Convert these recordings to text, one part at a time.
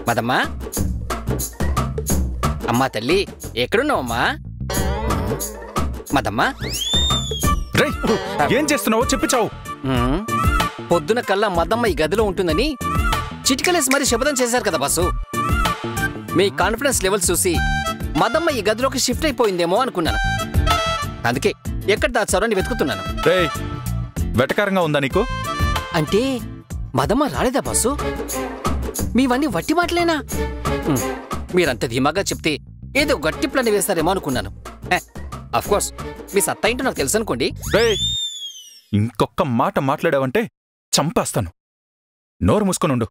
మదమ్మా, అమ్మా తల్లి ఎక్కడున్నావమ్మా? మదమ్మా, ఏం చేస్తున్నావో చెప్పిచావు. పొద్దున కల్లా మదమ్మ ఈ గదిలో ఉంటుందని చిటికలేసి మరీ శపథం చేశారు కదా బాసు. మీ కాన్ఫిడెన్స్ లెవెల్స్ చూసి మదమ్మ ఈ గదిలోకి షిఫ్ట్ అయిపోయిందేమో అనుకున్నాను. అందుకే ఎక్కడ దాచారో అని వెతుకుతున్నాను. వెటకారంగా ఉందా నీకు? అంటే మదమ్మ రాలేదా బాసు? మీవన్నీ వట్టి మాటలేనా? మీరంత ధీమాగా చెప్తే ఏదో గట్టి ప్లాన్ వేస్తారేమో అనుకున్నాను. అఫ్కోర్స్ మీ సత్తా ఏంటో నాకు తెలుసు అనుకోండి. ఇంకొక్క మాట మాట్లాడావంటే చంపేస్తాను. నోరు మూసుకొనుండు.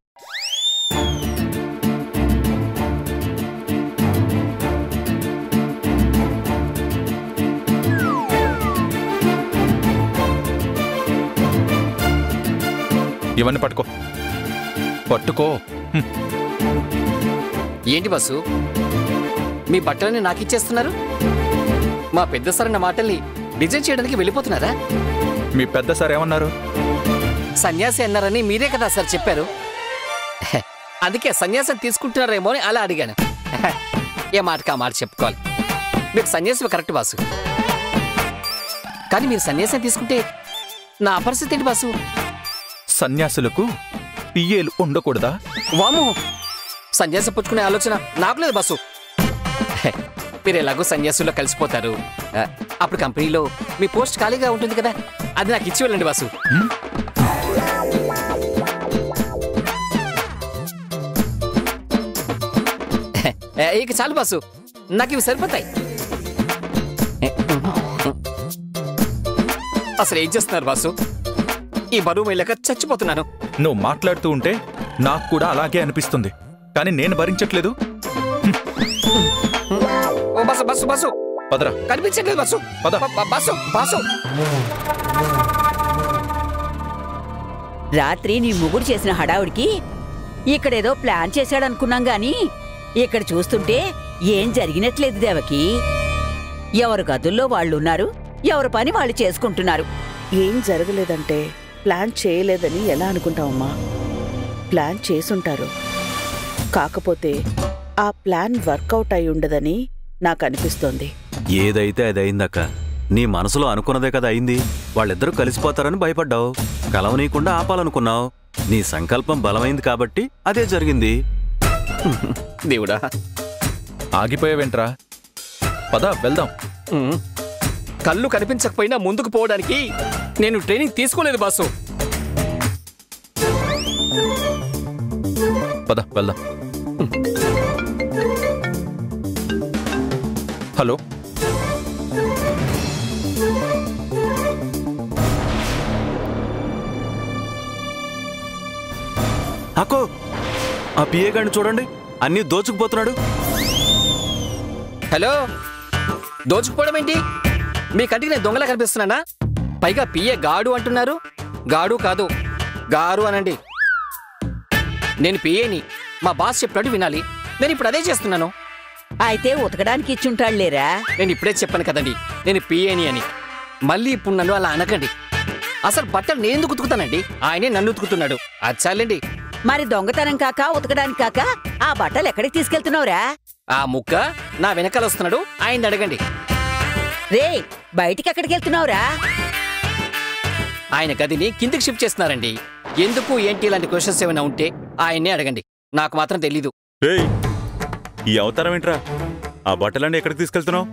ఇవన్నీ పట్టుకో. ఏంటి బాసు, మీ బట్టలని నాకిచ్చేస్తున్నారు? మా పెద్ద సార్ అన్న మాటల్ని డిజైన్ చేయడానికి వెళ్ళిపోతున్నారా? మీ పెద్ద సార్ ఏమన్నారు? సన్యాసి అన్నారని మీరే కదా సార్ చెప్పారు. అందుకే సన్యాసం తీసుకుంటున్నారేమో అని అలా అడిగాను. ఏ మాటకా మాట చెప్పుకోవాలి. మీకు సన్యాసం కరెక్ట్ బాసు, కానీ మీరు సన్యాసం తీసుకుంటే నా పరిస్థితి ఏంటి బాసు? సన్యాసులకు పిఏలు ఉండకూడదా? వాము, సన్యాసం పుచ్చుకునే ఆలోచన నాకు లేదు బాసు. మీరు ఎలాగో సన్యాసుల్లో కలిసిపోతారు. అప్పుడు కంపెనీలో మీ పోస్ట్ ఖాళీగా ఉంటుంది కదా, అది నాకు ఇచ్చి వెళ్ళండి బాసు. ఇక చాలు బాసు, నాకు ఇవి సరిపోతాయి. అసలు ఏం చేస్తున్నారు బాసు? ఈ బరువు వెళ్ళక చచ్చిపోతున్నాను. నువ్వు మాట్లాడుతూ ఉంటే నాకు కూడా అలాగే అనిపిస్తుంది, కానీ నేను భరించట్లేదు. బస్సు బస్సు బస్సు పదరా. కనిపించట్లేదు బస్సు. Bus bus. రాత్రి నీ ముగ్గురు చేసిన హడావుడికి ఇక్కడేదో ప్లాన్ చేశాడనుకున్నాం గాని ఇక్కడ చూస్తుంటే ఏం జరిగినట్లేదు దేవకి. ఎవరు గదుల్లో వాళ్ళున్నారు, ఎవరు పని వాళ్ళు చేసుకుంటున్నారు. ఏం జరగలేదంటే ప్లాన్ చేయలేదని ఎలా అనుకుంటావమ్మా? ప్లాన్ చేసుంటారు, కాకపోతే ఆ ప్లాన్ వర్కౌట్ అయి ఉండదని నాకు అనిపిస్తోంది. ఏదైతే అది అయిందక్క. నీ మనసులో అనుకున్నదే కదా అయింది. వాళ్ళిద్దరూ కలిసిపోతారని భయపడ్డావు, కలవనీయకుండా ఆపాలనుకున్నావు. నీ సంకల్పం బలమైంది కాబట్టి అదే జరిగింది. దేవుడా, ఆగిపోయావేంట్రా? పద వెళ్దాం. కళ్ళు కనిపించకపోయినా ముందుకు పోవడానికి నేను ట్రైనింగ్ తీసుకోలేదు బాసు. పద వెళ్దాం. హలో, అక్కో, ఆ పిఏ గాడిని చూడండి, అన్నీ దోచుకుపోతున్నాడు. హలో, దోచుకుపోవడం ఏంటి? మీ కంటికి నేను దొంగలా కనిపిస్తున్నానా? పైగా పిఏ గాడు అంటున్నారు. గాడు కాదు, గారు అనండి. నేను పిఏని, మా బాస్ చెప్పినట్టు వినాలి. నేను ఇప్పుడు అదే చేస్తున్నాను. అయితే ఉతకడానికి ఇచ్చుంటాడులేరా? నేను ఇప్పుడే చెప్పాను కదండి నేను పిఏని అని. మళ్ళీ ఇప్పుడు నన్ను అలా అనకండి. అసలు బట్టలు నేను ఎందుకు ఉతుకుతానండి? ఆయనే నన్ను ఉతుకుతున్నాడు. అది చాలండి. మరి దొంగతనం కాక ఉతకడానికి కాక ఆ బట్టలు ఎక్కడికి తీసుకెళ్తున్నావురా? ఆ ముక్క నా వెనకాల వస్తున్నాడు, ఆయన అడగండి. రే, బయటికి ఎక్కడికి వెళ్తున్నావురా? ఆయన గదిని కిందికి షిఫ్ట్ చేస్తున్నారండి. ఎందుకు ఏంటి ఇలాంటి క్వశ్చన్స్ ఏమైనా ఉంటే ఆయన్నే అడగండి, నాకు మాత్రం తెలీదు. ఈ అవతారం ఏంట్రా? ఆ బట్టలన్నీ ఎక్కడికి తీసుకెళ్తున్నావు?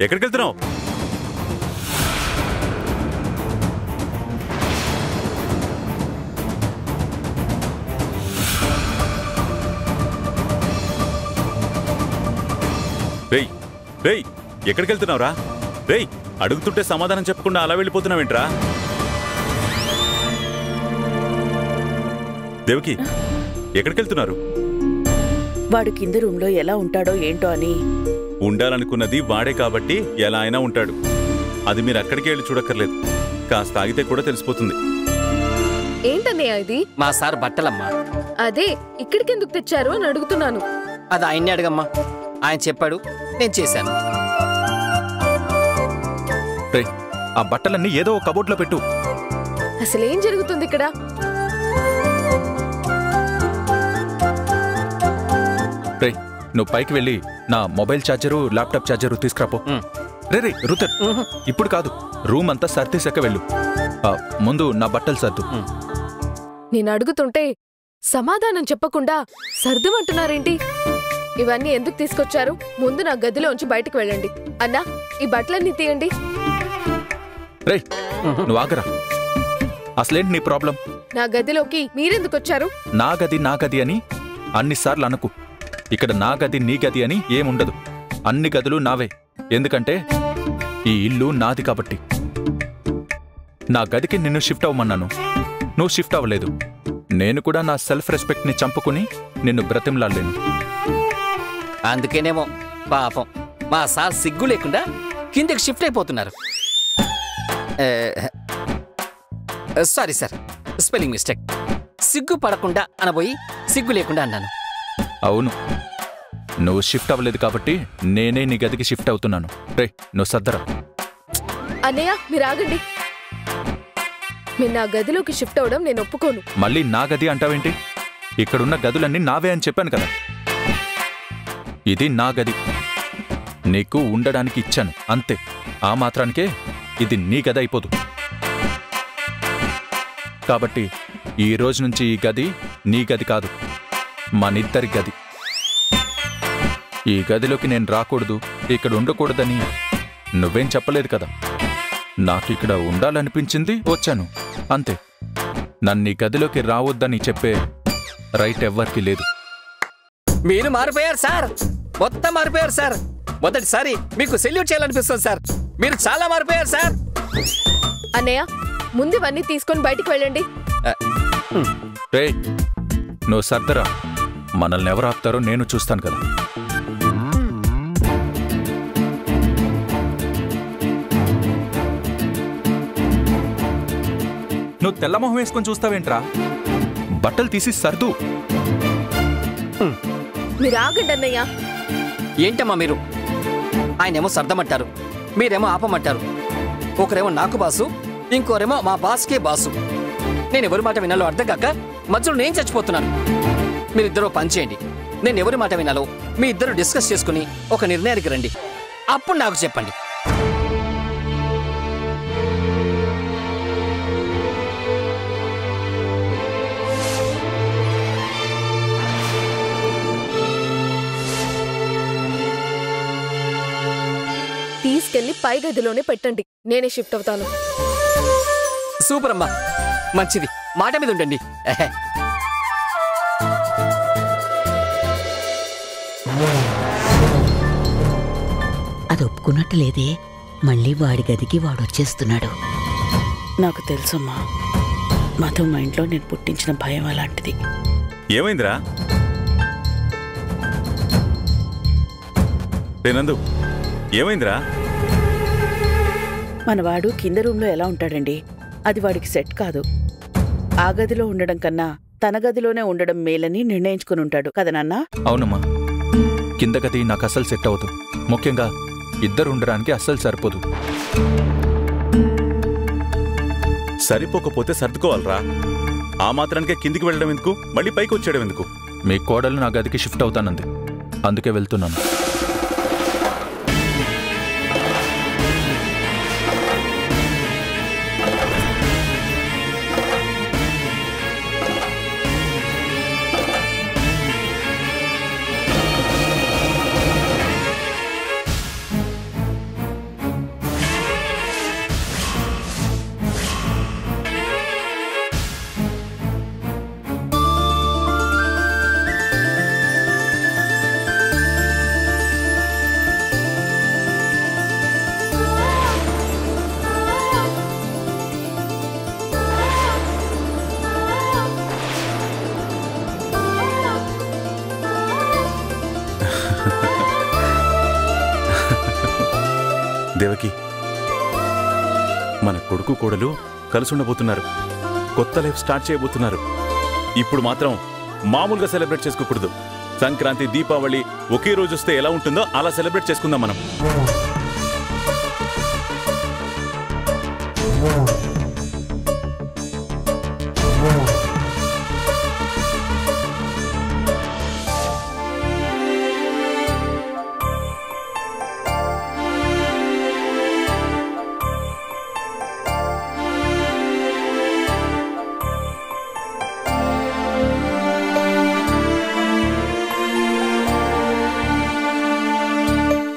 ఎక్కడికి వెళ్తున్నావు? ఎక్కడికి వెళ్తున్నావురా? అడుగుతుంటే సమాధానం చెప్పకుండా అలా వెళ్ళిపోతున్నావేంట్రా? దేవకి, ఎక్కడికి వెళ్తున్నారు? వాడు కింద రూమ్లో ఎలా ఉంటాడో ఏంటో అని. ఉండాలనుకున్నది వాడే కాబట్టి ఎలా అయినా ఉంటాడు. అది మీరు అక్కడికి వెళ్ళి చూడక్కర్లేదు, కాస్త ఆగితే కూడా తెలిసిపోతుంది. ఏంటన్నయ్య ఇది? మా సార్ బట్టలమ్మా. అదే ఇక్కడికి ఎందుకు తెచ్చారు అని అడుగుతున్నాను. అది ఆయన్నే అడగమ్మా. ఆయన చెప్పాడు, నేను చేశాను. ఆ బట్టలన్నీ ఏదో ఒక కబోర్డ్లో పెట్టు. అసలేం జరుగుతుంది ఇక్కడ? రే నువ్వు పైకి వెళ్ళి నా మొబైల్ ఛార్జరు ల్యాప్టాప్ ఛార్జరు తీసుకురాపో. రే రుతర్, ఇప్పుడు కాదు, రూమ్ అంతా సర్దేశాక వెళ్ళు. ముందు నా బట్టలు సర్దు. నేను అడుగుతుంటే సమాధానం చెప్పకుండా సర్దుమంటున్నారేంటి? ఇవన్నీ ఎందుకు తీసుకొచ్చారు? ముందు నా గదిలోంచి బయటకు వెళ్ళండి. అన్నా, ఈ బట్టలన్నీ తీయండి. రే నువ్వు ఆగరా. అసలేంటి నీ ప్రాబ్లం? నా గదిలోకి మీరెందుకు వచ్చారు? నా గది అని అన్నిసార్లు అనకు. ఇక్కడ నా గది నీ గది అని ఏముండదు. అన్ని గదులు నావే. ఎందుకంటే ఈ ఇల్లు నాది కాబట్టి. నా గదికి నిన్ను షిఫ్ట్ అవ్వమన్నాను, నువ్వు షిఫ్ట్ అవ్వలేదు. నేను కూడా నా సెల్ఫ్ రెస్పెక్ట్ ని చంపుకుని నిన్ను బ్రతిమలాడలేను. అందుకేనేమో పాపం మా సార్ సిగ్గు లేకుండా కిందకి షిఫ్ట్ అయిపోతున్నారు. Sorry sir, spelling mistake. సిగ్గు పడకుండా అనబోయి సిగ్గు లేకుండా అన్నాను. అవును, నువ్వు షిఫ్ట్ అవ్వలేదు కాబట్టి నేనే నీ గదికి షిఫ్ట్ అవుతున్నాను. రే నువ్వు సద్దరా. అన్నయ్య, మీరు ఆగండి. మీరు నా గదిలోకి షిఫ్ట్ అవడం నేను ఒప్పుకోను. మళ్ళీ నా గది అంటావేంటి? ఇక్కడున్న గదులన్నీ నావే అని చెప్పాను కదా. ఇది నా గది, నీకు ఉండడానికి ఇచ్చాను అంతే. ఆ మాత్రానికే ఇది నీ గది అయిపోదు. కాబట్టి ఈ రోజు నుంచి ఈ గది నీ గది కాదు, మనిద్దరి గది. ఈ గదిలోకి నేను రాకూడదు, ఇక్కడ ఉండకూడదని నువ్వేం చెప్పలేదు కదా. నాకిక్కడ ఉండాలనిపించింది, వచ్చాను అంతే. నన్ను ఈ గదిలోకి రావద్దని చెప్పే రైట్ ఎవ్వరికి లేదు. మీరు మారిపోయారు సార్, మొత్తం మారిపోయారు సార్. మొదటిసారి మీకు సెల్యూట్ చేయాలనిపిస్తుంది సార్. మీరు చాలా మారిపోయారు సార్. అన్నయ్య, ముందు ఇవన్నీ తీసుకొని బయటికి వెళ్ళండి. రే నువ్వు సర్దరా. మనల్ని ఎవరు ఆపుతారో నేను చూస్తాను కదా. నువ్వు తెల్లమొహం వేసుకొని చూస్తావేంట్రా? బట్టలు తీసి సర్దు. మీరు ఆగండి అన్నయ్య. ఏంటమ్మా మీరు? ఆయనేమో సర్దమంటారు, మీరేమో ఆపమంటారు. ఒకరేమో నాకు బాసు, ఇంకోరేమో మా బాస్కే బాసు. నేను ఎవరి మాట వినాలో అర్థం కాక మధ్యలో నేను చచ్చిపోతున్నాను. మీరిద్దరూ పని చేయండి. నేను ఎవరి మాట వినాలో మీ ఇద్దరు డిస్కస్ చేసుకుని ఒక నిర్ణయానికి రండి. అప్పుడు నాకు చెప్పండి. తీసుకెళ్లి పై గదిలోనే పెట్టండి. నేనే షిఫ్ట్ అవుతాను. సూపర్ అమ్మా, మంచిది. మాట మీద ఉండండి. అది ఒప్పుకున్నట్టు లేదే. మళ్ళీ వాడి గదికి వాడొచ్చేస్తున్నాడు. నాకు తెలుసమ్మా, మధు మా ఇంట్లో నేను పుట్టించిన భయం అలాంటిది. ఏమైందిరా నందు? ఏమైందిరా? మనవాడు కింద రూమ్లో ఎలా ఉంటాడండి? అది వాడికి సెట్ కాదు. ఆ గదిలో ఉండడం కన్నా తన గదిలోనే ఉండడం మేలని నిర్ణయించుకుని ఉంటాడు కదా నాన్న? అవునమ్మా, కింద గది నాకు అస్సలు సెట్ అవ్వదు. ముఖ్యంగా ఇద్దరు ఉండడానికి అస్సలు సరిపోదు. సరిపోకపోతే సర్దుకోవాలరా. ఆ మాత్రానికే కిందికి వెళ్ళడం ఎందుకు? మళ్ళీ పైకి వచ్చేయడం ఎందుకు? మీ కోడలు నా గదికి షిఫ్ట్ అవుతానంది, అందుకే వెళ్తున్నాను. దేవకి, మన కొడుకు కోడలు కలిసి ఉండబోతున్నారు. కొత్త లైఫ్ స్టార్ట్ చేయబోతున్నారు. ఇప్పుడు మాత్రం మామూలుగా సెలబ్రేట్ చేసుకోకూడదు. సంక్రాంతి, దీపావళి ఒకే రోజు వస్తే ఎలా ఉంటుందో అలా సెలబ్రేట్ చేసుకుందాం మనం.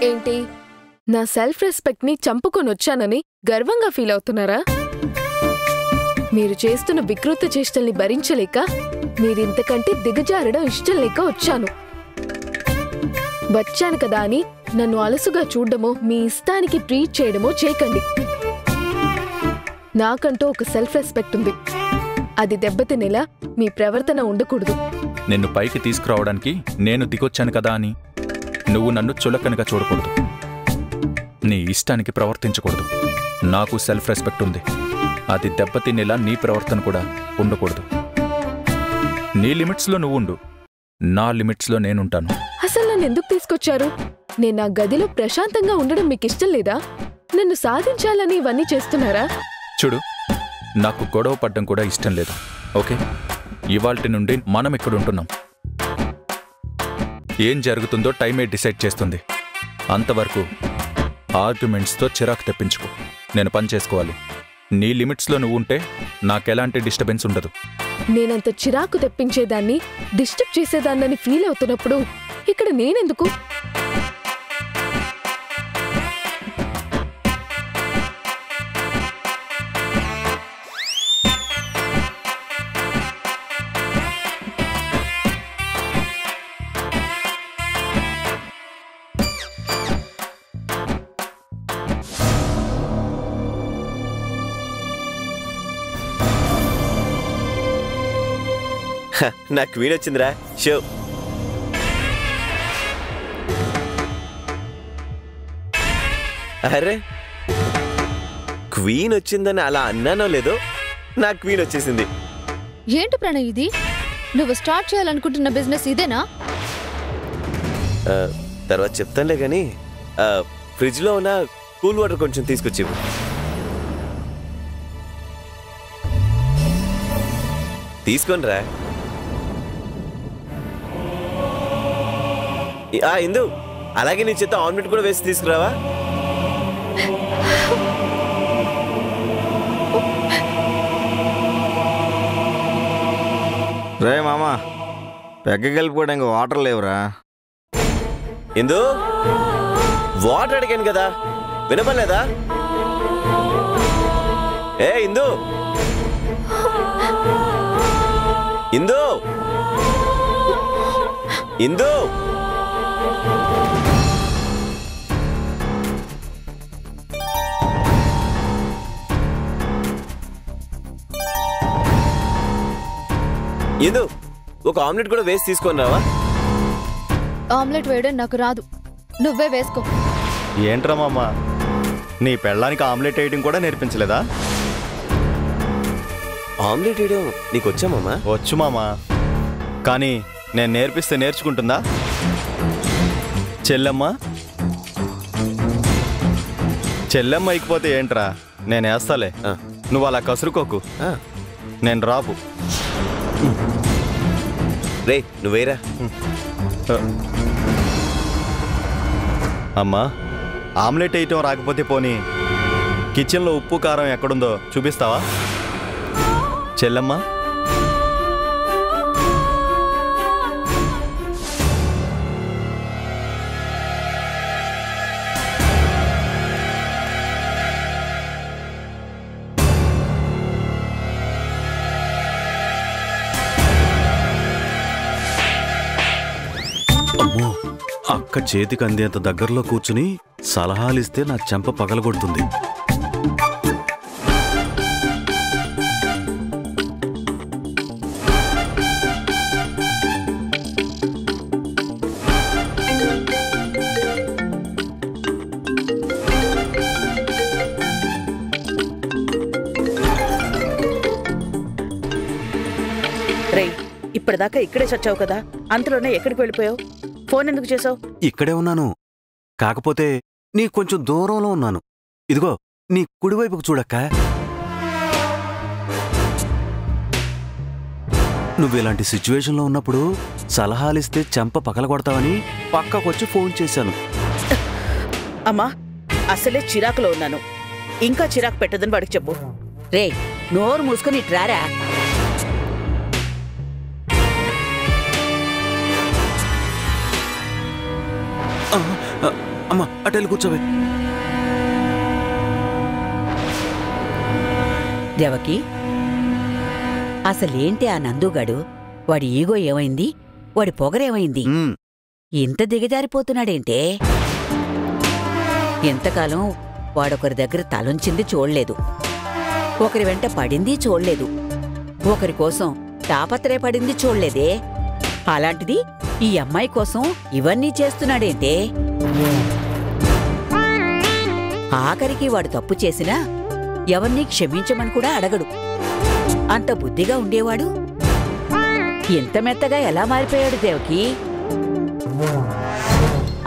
ఏంటి, నా సెల్ఫ్ రెస్పెక్ట్ ని చంపుకొని వచ్చానని గర్వంగా ఫీల్ అవుతున్నారా? మీరు చేస్తున్న వికృత చేష్టల్ని భరించలేక, మీరింతకంటే దిగజారడం ఇష్టం లేక వచ్చాను. వచ్చాను కదా అని నన్ను అలసుగా చూడడమో, మీ ఇష్టానికి ట్రీట్ చేయడమో చేయకండి. నాకంటూ ఒక సెల్ఫ్ రెస్పెక్ట్ ఉంది. అది దెబ్బతినేలా మీ ప్రవర్తన ఉండకూడదు. నిన్ను పైకి తీసుకురావడానికి నేను దిగొచ్చాను కదా అని నువ్వు నన్ను చులకనగా చూడకూడదు. నీ ఇష్టానికి ప్రవర్తించకూడదు. నాకు సెల్ఫ్ రెస్పెక్ట్ ఉంది. అది దెబ్బతినేలా నీ ప్రవర్తన కూడా ఉండకూడదు. నీ లిమిట్స్లో నువ్వు ఉండు, నా లిమిట్స్లో నేనుంటాను. అసలు నన్ను ఎందుకు తీసుకొచ్చారు? నేను నా గదిలో ప్రశాంతంగా ఉండడం మీకు ఇష్టం లేదా? నన్ను సాధించాలని ఇవన్నీ చేస్తున్నారా? చూడు, నాకు గొడవ పడ్డం కూడా ఇష్టం లేదు. ఓకే, ఇవాల్టి నుండి మనం ఇక్కడ ఉంటున్నాం. ఏం జరుగుతుందో టైమే డిసైడ్ చేస్తుంది. అంతవరకు ఆర్గ్యుమెంట్స్తో చిరాకు తెప్పించుకో. నేను పని చేసుకోవాలి. నీ లిమిట్స్లో నువ్వు ఉంటే నాకెలాంటి డిస్టర్బెన్స్ ఉండదు. నేనంత చిరాకు తెప్పించేదాన్ని, డిస్టర్బ్ చేసేదాన్నని ఫీల్ అవుతున్నప్పుడు ఇక్కడ నేనెందుకు? నా క్వీన్ వచ్చిందిరా. షో అరే, క్వీన్ వచ్చిందని అలా అన్నానో లేదో, నా క్వీన్ వచ్చేసింది. ఏంటి ప్రణయ్ ఇది? నువ్వు స్టార్ట్ చేయాలనుకుంటున్న బిజినెస్ ఇదేనా? తర్వాత చెప్తానులే గాని ఫ్రిడ్జ్లో ఉన్న కూల్ వాటర్ కొంచెం తీసుకొచ్చేవు. తీసుకోనిరా. ఇందు, అలాగే నీ చేత ఆమ్లెట్ కూడా వేసి తీసుకురావా? రే మామా, పెగ్గ కలిపుకోవడానికి వాటర్ లేవురా. ఇందు, వాటర్ అడిగాను కదా, వినపడలేదా? ఏ ఇందు, ఇందు, ఇందు, ఇందు, ఒక ఆమ్లెట్ కూడా వేసి తీసుకొని రావా? ఆమ్లెట్ వేయడం నాకు రాదు, నువ్వే వేసుకో. ఏంట్రా మామా, నీ పెళ్ళానికి ఆమ్లెట్ వేయడం కూడా నేర్పించలేదా? ఆమ్లెట్ వేయడం నీకు వచ్చా మామా? వచ్చు మామా, కానీ నేను నేర్పిస్తే నేర్చుకుంటుందా? చెల్లెమ్మ చెల్లెమ్మ అయిపోతే ఏంట్రా, నేను వేస్తాలే. నువ్వు అలా కసురుకోకు, నేను రాపు. రే నువ్వేరా. అమ్మా, ఆమ్లెట్ వేయటం రాకపోతే పోనీ కిచెన్లో ఉప్పు కారం ఎక్కడుందో చూపిస్తావా? చెల్లెమ్మ అక్క చేతికి అందేంత దగ్గరలో కూర్చుని సలహాలిస్తే నా చెంప పగలగొడుతుంది. రేయ్, ఇప్పటిదాకా ఇక్కడే చచ్చావు కదా, అంతలోనే ఎక్కడికి వెళ్ళిపోయావు? ఫోన్ ఎందుకు చేసావు? ఇక్కడే ఉన్నాను, కాకపోతే నీ కొంచెం దూరంలో ఉన్నాను. ఇదిగో నీ కుడివైపుకు చూడక్క. నువ్వు ఇలాంటి సిచ్యువేషన్లో ఉన్నప్పుడు సలహాలిస్తే చెంప పగలగొడతావని పక్కకొచ్చి ఫోన్ చేశాను. అమ్మా, అసలే చిరాకులో ఉన్నాను, ఇంకా చిరాకు పెట్టదని వాడికి చెప్పు. రే, నోరు మూసుకుని ఇట్రారా. అమ్మా అటెళ్ళి కూర్చోవే. దేవకి, అసలేంటి ఆ నందుగాడు? వాడి ఈగో ఏమైంది? వాడి పొగరేమైంది? ఇంత దిగజారిపోతున్నాడేంటే? ఎంతకాలం వాడొకరి దగ్గర తలుంచింది చూడలేదు, ఒకరి వెంట పడింది చూడలేదు, ఒకరి కోసం తాపత్రయపడింది చూడలేదే. అలాంటిది ఈ అమ్మాయి కోసం ఇవన్నీ చేస్తున్నాడేంటే? ఆఖరికి వాడు తప్పు చేసినా ఎవరినీ క్షమించమని కూడా అడగడు. అంత బుద్ధిగా ఉండేవాడు ఎంత మెత్తగా ఎలా మారిపోయాడు దేవకి?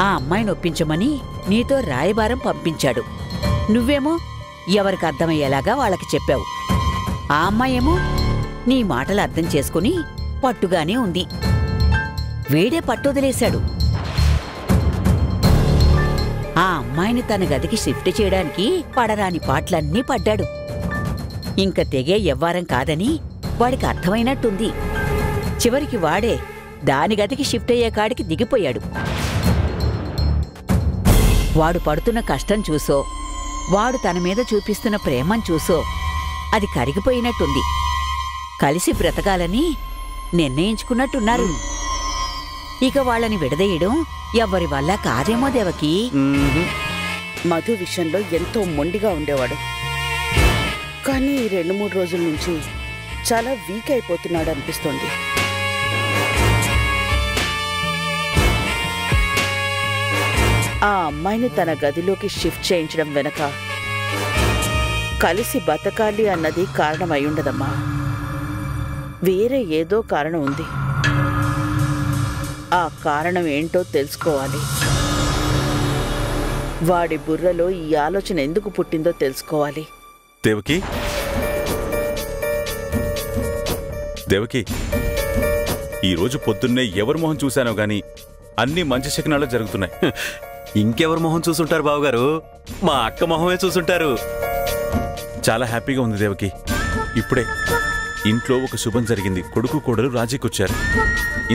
ఆ అమ్మాయిని ఒప్పించమని నీతో రాయబారం పంపించాడు. నువ్వేమో ఎవరికి అర్థమయ్యేలాగా వాళ్ళకి చెప్పావు. ఆ అమ్మాయేమో నీ మాటలు అర్థం చేసుకుని పట్టుగానే ఉంది. వీడే పట్టువదిలేశాడు. ఆ అమ్మాయిని తన గదికి షిఫ్ట్ చేయడానికి పడరాని పాటలన్నీ పడ్డాడు. ఇంక తెగే ఎవ్వారం కాదని వాడికి అర్థమైనట్టుంది. చివరికి వాడే దాని గదికి షిఫ్ట్ అయ్యే కాడికి దిగిపోయాడు. వాడు పడుతున్న కష్టం చూసో, వాడు తన మీద చూపిస్తున్న ప్రేమను చూసో అది కరిగిపోయినట్టుంది. కలిసి బ్రతకాలని నిర్ణయించుకున్నట్టున్నారు. ఇక వాళ్ళని విడదీయడం ఎవ్వరి వల్ల కాదేమో దేవకి. మధు విషయంలో ఎంతో మొండిగా ఉండేవాడు. కానీ 2-3 రోజుల నుంచి చాలా వీక్ అయిపోతున్నాడు అనిపిస్తోంది. ఆ అమ్మాయిని తన గదిలోకి షిఫ్ట్ చేయించడం వెనక కలిసి బతకాలి అన్నది కారణం అయ్యుండదమ్మా. వేరే ఏదో కారణం ఉంది. ఆ కారణం ఏంటో తెలుసుకోవాలి. వాడి బుర్రలో ఈ ఆలోచన ఎందుకు పుట్టిందో తెలుసుకోవాలి. దేవకి, దేవకి, ఈరోజు పొద్దున్నే ఎవరి మొహం చూశానో గాని అన్ని మంచి శకనాలు జరుగుతున్నాయి. ఇంకెవరు మొహం చూసుంటారు బావగారు? మా అక్క మొహమే చూసుంటారు. చాలా హ్యాపీగా ఉంది దేవకి. ఇప్పుడే ఇంట్లో ఒక శుభం జరిగింది. కొడుకు కోడలు రాజీకొచ్చారు.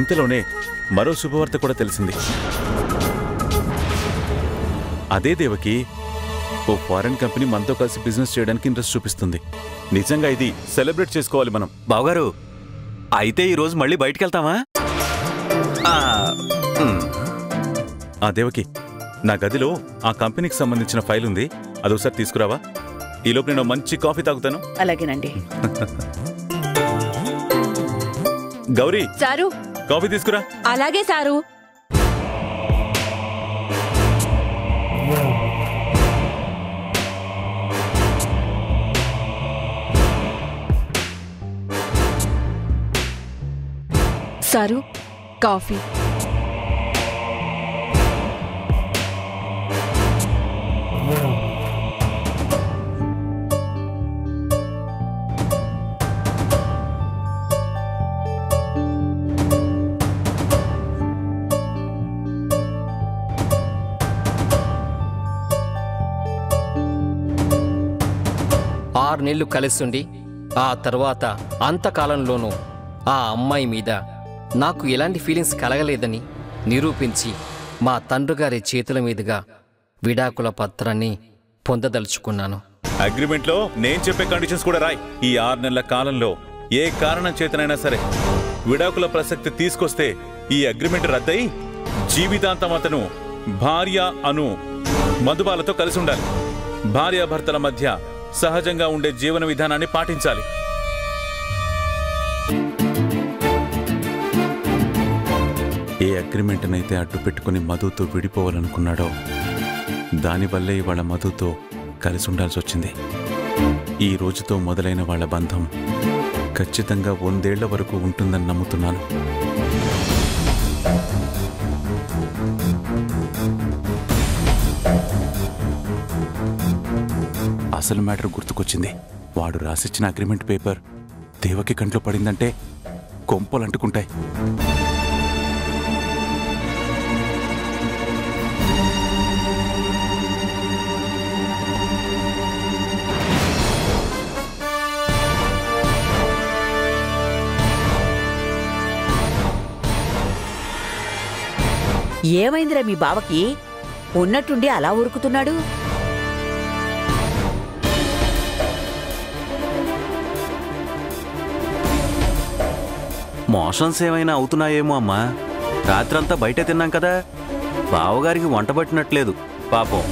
ఇంతలోనే మరో శుభవార్త కూడా తెలిసింది. అదే దేవకి, ఓ ఫారెన్ కంపెనీ మనతో కలిసి బిజినెస్ చేయడానికి ఇంట్రెస్ట్ చూపిస్తుంది. నిజంగా ఇది సెలబ్రేట్ చేసుకోవాలి మనం. బావగారు, అయితే ఈరోజు మళ్ళీ బయటికెళ్తామా? ఆ దేవకి, నా గదిలో ఆ కంపెనీకి సంబంధించిన ఫైల్ ఉంది. అదొకసారి తీసుకురావా? ఈలోపు నేను మంచి కాఫీ తాగుతాను. అలాగేనండి. గౌరీ, సారు కాఫీ తీసుకురా. అలాగే సారు. Sir, coffee. ఆరు నెలలు కలిసుండి ఆ తర్వాత అంతకాలంలోనూ ఆ అమ్మాయి మీద నాకు ఎలాంటి ఫీలింగ్స్ కలగలేదని నిరూపించి మా తండ్రిగారి చేతుల మీదుగా విడాకుల పత్రాన్ని పొందదలుచుకున్నాను. అగ్రిమెంట్లో నేను చెప్పే కండిషన్స్ కూడా రాయ్. ఈ 6 నెలల కాలంలో ఏ కారణం చేతనైనా సరే విడాకుల ప్రసక్తి తీసుకొస్తే ఈ అగ్రిమెంట్ రద్దయి జీవితాంతం అతను భార్య అను మధుబాలతో కలిసి ఉండాలి. భార్యాభర్తల మధ్య సహజంగా ఉండే జీవన విధానాన్ని పాటించాలి. ఏ అగ్రిమెంట్నైతే అడ్డు పెట్టుకుని మధుతో విడిపోవాలనుకున్నాడో దానివల్లే ఇవాళ మధుతో కలిసి ఉండాల్సి వచ్చింది. ఈ రోజుతో మొదలైన వాళ్ళ బంధం ఖచ్చితంగా 100 ఏళ్ల వరకు ఉంటుందని నమ్ముతున్నాను. అసలు మ్యాటర్ గుర్తుకొచ్చింది. వాడు రాసిచ్చిన అగ్రిమెంట్ పేపర్ దేవకి కంట్లో పడిందంటే కొంపలు అంటుకుంటాయి. ఏమైందిరా మీ బావకి? ఉన్నట్టుండి అలా ఉరుకుతున్నాడు? మోషన్స్ ఏమైనా అవుతున్నాయేమో అమ్మా. రాత్రంతా బయటే తిన్నాం కదా, బావగారికి వంట పట్టినట్లేదు పాపం.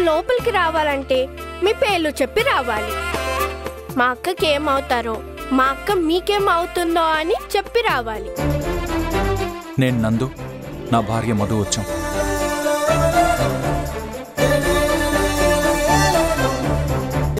లోపలికి రావాలంటే మీ పేర్లు చెప్పి రావాలి. మా అక్కకి ఏమవుతారో, మా అక్క మీకేమవుతుందో అని చెప్పి రావాలి. నేను నందు, నా భార్య మధు వచ్చాం.